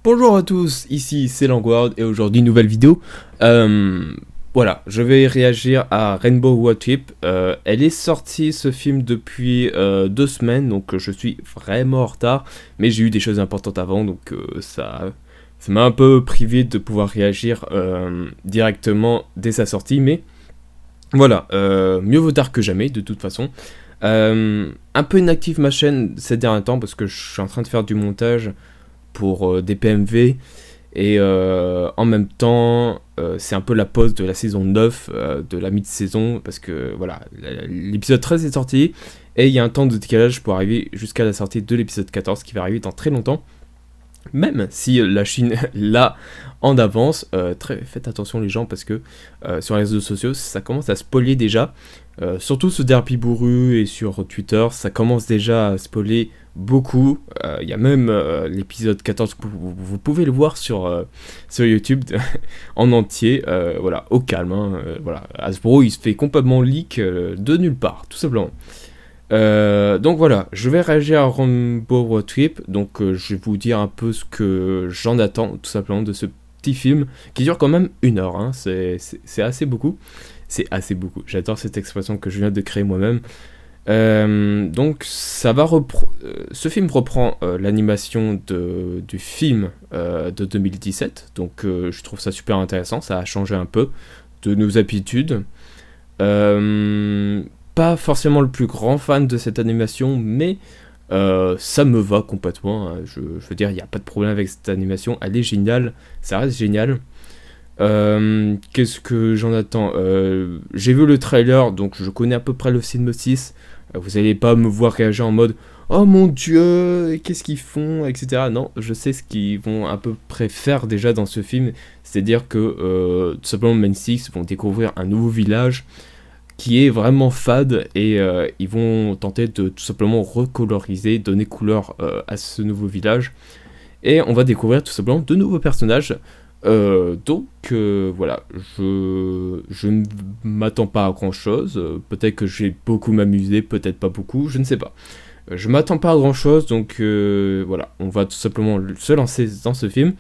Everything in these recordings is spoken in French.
Bonjour à tous, ici c'est Langward et aujourd'hui nouvelle vidéo. Voilà, je vais réagir à Rainbow Road Trip. Elle est sortie ce film depuis 2 semaines, donc je suis vraiment en retard, mais j'ai eu des choses importantes avant, donc ça m'a un peu privé de pouvoir réagir directement dès sa sortie, mais voilà, mieux vaut tard que jamais de toute façon. Un peu inactive ma chaîne ces derniers temps parce que je suis en train de faire du montage pour des PMV et en même temps c'est un peu la pause de la saison 9 de la mi-saison parce que voilà, l'épisode 13 est sorti et il y a un temps de décalage pour arriver jusqu'à la sortie de l'épisode 14 qui va arriver dans très longtemps, même si la Chine l'a en avance. Faites attention les gens parce que sur les réseaux sociaux ça commence à spoiler déjà, surtout sur Derpy Bourru et sur Twitter ça commence déjà à spoiler beaucoup. Il y a même l'épisode 14 que vous pouvez le voir sur YouTube en entier. Voilà, au calme hein, voilà, Hasbro il se fait complètement leak de nulle part tout simplement. Donc voilà, je vais réagir à Rainbow Road Trip, donc je vais vous dire un peu ce que j'en attends tout simplement de ce petit film qui dure quand même 1 heure, hein. C'est assez beaucoup, j'adore cette expression que je viens de créer moi-même. Donc ce film reprend l'animation du film de 2017, donc je trouve ça super intéressant, ça a changé un peu de nos habitudes. Pas forcément le plus grand fan de cette animation, mais ça me va complètement, hein. Je veux dire, il n'y a pas de problème avec cette animation, elle est géniale, ça reste génial. Qu'est-ce que j'en attends? J'ai vu le trailer, donc je connais à peu près le synopsis. Vous allez pas me voir réagir en mode oh mon dieu, qu'est-ce qu'ils font, etc. Non, je sais ce qu'ils vont à peu près faire déjà dans ce film, c'est-à-dire que tout simplement Main Six vont découvrir un nouveau village qui est vraiment fade et ils vont tenter de tout simplement recoloriser, donner couleur à ce nouveau village. Et on va découvrir tout simplement de nouveaux personnages. Voilà, je ne m'attends pas à grand chose. Peut-être que je vais beaucoup m'amuser, peut-être pas beaucoup, je ne sais pas. Je m'attends pas à grand chose, donc voilà, on va tout simplement se lancer dans ce film.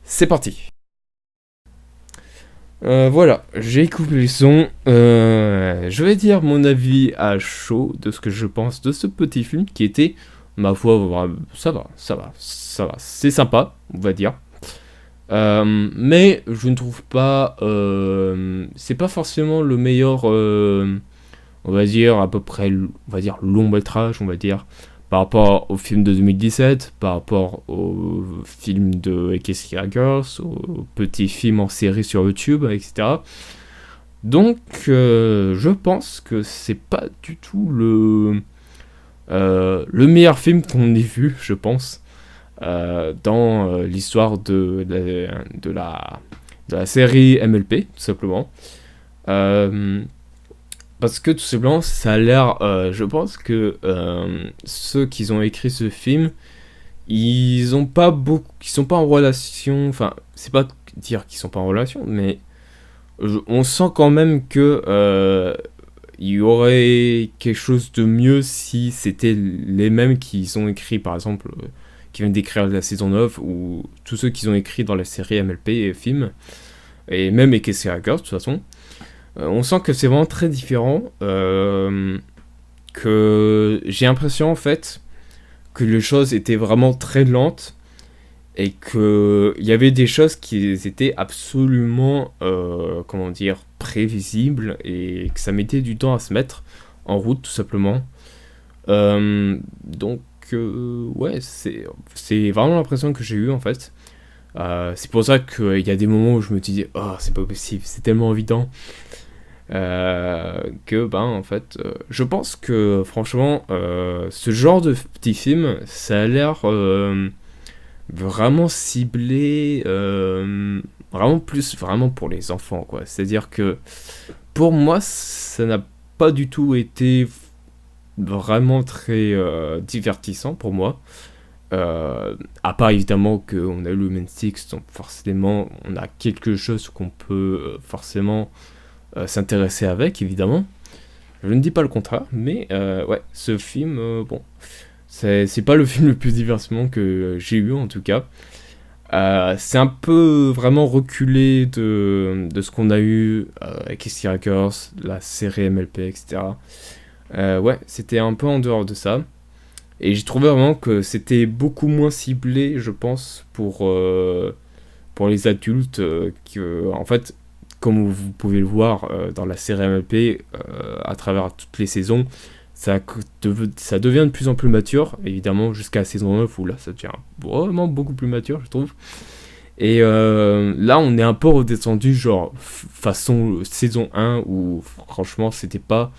C'est parti. Voilà, j'ai coupé le son. Je vais dire mon avis à chaud de ce que je pense de ce petit film qui était, ma foi, ça va, c'est sympa, on va dire. Mais je ne trouve pas, c'est pas forcément le meilleur, on va dire à peu près, on va dire long métrage, on va dire, par rapport au film de 2017, par rapport au film de Ekeskia Girls, au petit film en série sur YouTube, etc. Donc, je pense que c'est pas du tout le meilleur film qu'on ait vu, je pense. Dans l'histoire de la série MLP, tout simplement. Parce que tout simplement, ça a l'air... je pense que ceux qui ont écrit ce film, ils sont pas en relation... Enfin, c'est pas dire qu'ils sont pas en relation, mais on sent quand même que... il y aurait quelque chose de mieux si c'était les mêmes qui ont écrit, par exemple... qui viennent d'écrire la saison 9, ou tous ceux qui ont écrit dans la série MLP et films, et même Ekeskia Girls, de toute façon. On sent que c'est vraiment très différent, que j'ai l'impression en fait que les choses étaient vraiment très lentes, et qu'il y avait des choses qui étaient absolument, comment dire, prévisibles, et que ça mettait du temps à se mettre en route, tout simplement. Donc, ouais, c'est vraiment l'impression que j'ai eue en fait. C'est pour ça qu'il y a des moments où je me dis oh c'est pas possible, c'est tellement évident, que en fait je pense que franchement ce genre de petit film ça a l'air vraiment ciblé, vraiment pour les enfants quoi. C'est à dire que pour moi ça n'a pas du tout été vraiment très divertissant pour moi. À part évidemment qu'on a eu le Main Six, donc forcément on a quelque chose qu'on peut forcément s'intéresser avec, évidemment. Je ne dis pas le contraire, mais ouais, ce film, bon, c'est pas le film le plus divertissement que j'ai eu en tout cas. C'est un peu vraiment reculé de ce qu'on a eu avec Sky Records, la série MLP, etc. Ouais, c'était un peu en dehors de ça. Et j'ai trouvé vraiment que c'était beaucoup moins ciblé, je pense, pour les adultes. En fait, comme vous pouvez le voir dans la série MLP, à travers toutes les saisons, ça devient de plus en plus mature, évidemment, jusqu'à la saison 9 où là, ça devient vraiment beaucoup plus mature, je trouve. Et là, on est un peu redescendu, genre, façon saison 1, où franchement, c'était pas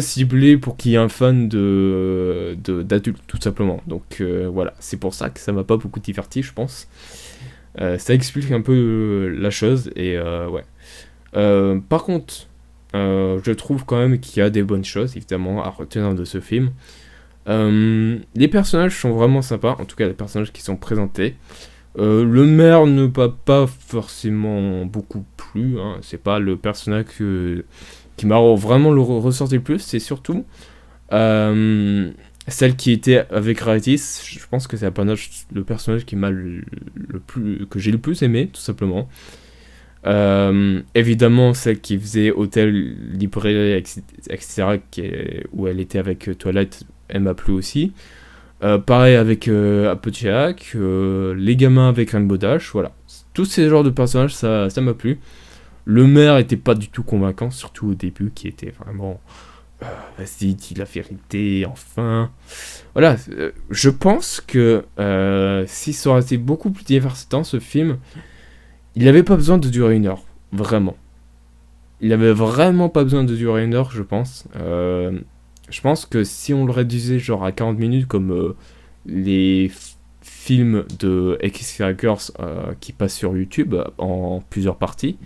ciblé pour qu'il y ait un fan d'adultes, tout simplement. Donc voilà, c'est pour ça que ça m'a pas beaucoup diverti, je pense. Ça explique un peu la chose, et ouais. Par contre, je trouve quand même qu'il y a des bonnes choses, évidemment, à retenir de ce film. Les personnages sont vraiment sympas, en tout cas les personnages qui sont présentés. Le maire ne m'a pas forcément beaucoup plu, hein. C'est pas le personnage qui m'a vraiment ressorti le plus, c'est surtout celle qui était avec Raritis. Je pense que c'est le personnage qui m'a que j'ai le plus aimé, tout simplement. Évidemment, celle qui faisait hôtel, librairie, etc., où elle était avec Twilight, elle m'a plu aussi. Pareil avec Applejack, les gamins avec Rainbow Dash, voilà. Tous ces genres de personnages, ça m'a plu. Le maire était pas du tout convaincant, surtout au début, qui était vraiment... vas-y, dis la vérité, enfin... Voilà, je pense que si ça aurait été beaucoup plus divertissant, ce film, il n'avait pas besoin de durer 1 heure, vraiment. Il avait vraiment pas besoin de durer 1 heure, je pense. Je pense que si on le réduisait genre à 40 minutes, comme les films de X-Fakers qui passent sur YouTube en plusieurs parties,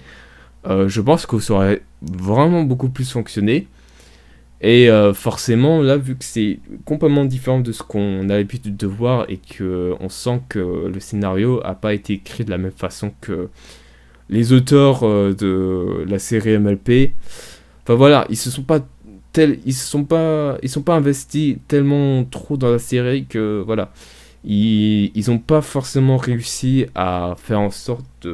je pense que ça aurait vraiment beaucoup plus fonctionné. Et forcément, là, vu que c'est complètement différent de ce qu'on a l'habitude de voir et qu'on sent que le scénario n'a pas été écrit de la même façon que les auteurs de la série MLP, enfin voilà, ils sont pas investis tellement trop dans la série que voilà, ils ont pas forcément réussi à faire en sorte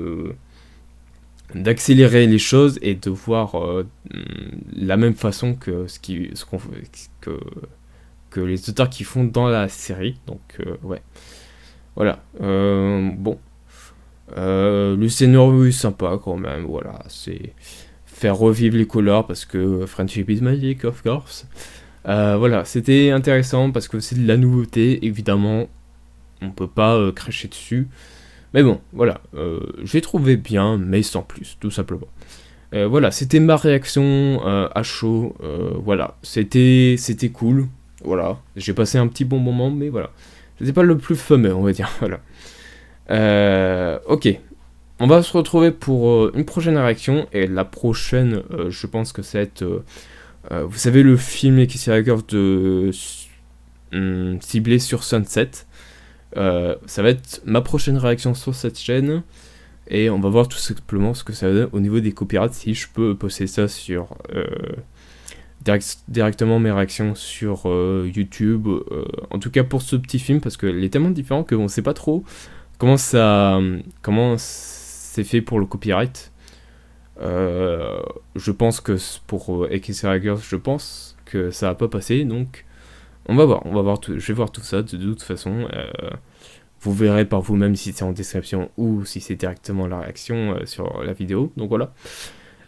d'accélérer les choses et de voir la même façon que que les auteurs qui font dans la série. Donc ouais, voilà. Bon, le scénario est sympa quand même. Voilà, c'est faire revivre les couleurs parce que Friendship is Magic, of course. Voilà, c'était intéressant parce que c'est de la nouveauté, évidemment. On peut pas cracher dessus. Mais bon, voilà, je l'ai trouvé bien, mais sans plus, tout simplement. Voilà, c'était ma réaction à chaud. Voilà, c'était cool. Voilà, j'ai passé un petit bon moment, mais voilà. C'était pas le plus fameux, on va dire. Voilà. Ok. On va se retrouver pour une prochaine réaction. Et la prochaine, je pense que ça va être... vous savez, le film X de ciblé sur Sunset. Ça va être ma prochaine réaction sur cette chaîne. Et on va voir tout simplement ce que ça donne au niveau des copyrights. Si je peux poster ça sur... directement mes réactions sur YouTube. En tout cas pour ce petit film. Parce qu'il est tellement différent qu'on ne sait pas trop comment c'est fait pour le copyright. Je pense que pour X Girls, je pense que ça va pas passer, donc on va voir je vais voir tout ça de toute façon. Vous verrez par vous-même si c'est en description ou si c'est directement la réaction sur la vidéo, donc voilà.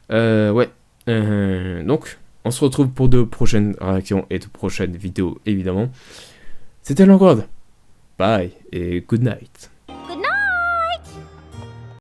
Ouais, donc on se retrouve pour de prochaines réactions et de prochaines vidéos évidemment. C'était Langward, bye et good night.